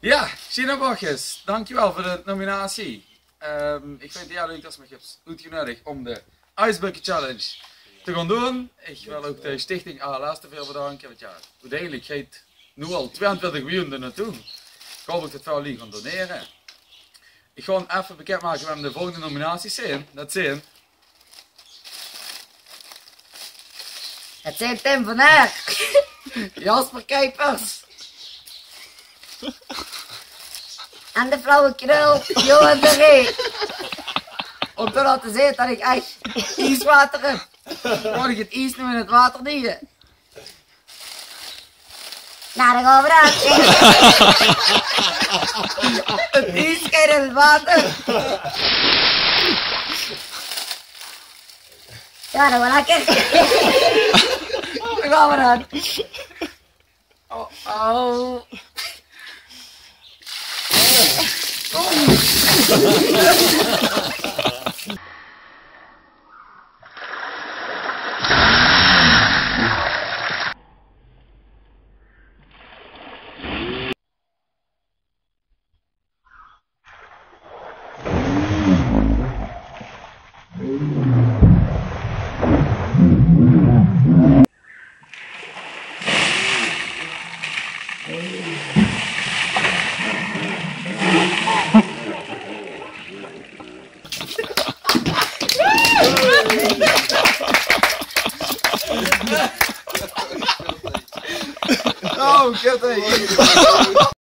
Ja, Gina Borges, dankjewel voor de nominatie. Ik vind het heel leuk dat je me hebt uitgenodigd om de Ice Bucket Challenge te gaan doen. Ik wil ook de stichting ALS te veel bedanken, want ja, uiteindelijk gaat nu al 22 miljoen er naartoe. Ik hoop dat het wel lief gaan doneren. Ik ga even bekendmaken wat de volgende nominaties zijn. Dat zijn... Het zijn Tim van Aert, Jasper Kuipers en de flauwe knul Johan de Ree. Om te laten zien dat ik echt ijswater heb. Word ik het ijs nu in het water dienen. Nou, dan gaan we dan. Het ijs gaat in het water. Ja, dat was lekker. Dan gaan we dan. Oh, oh. Oh, kut.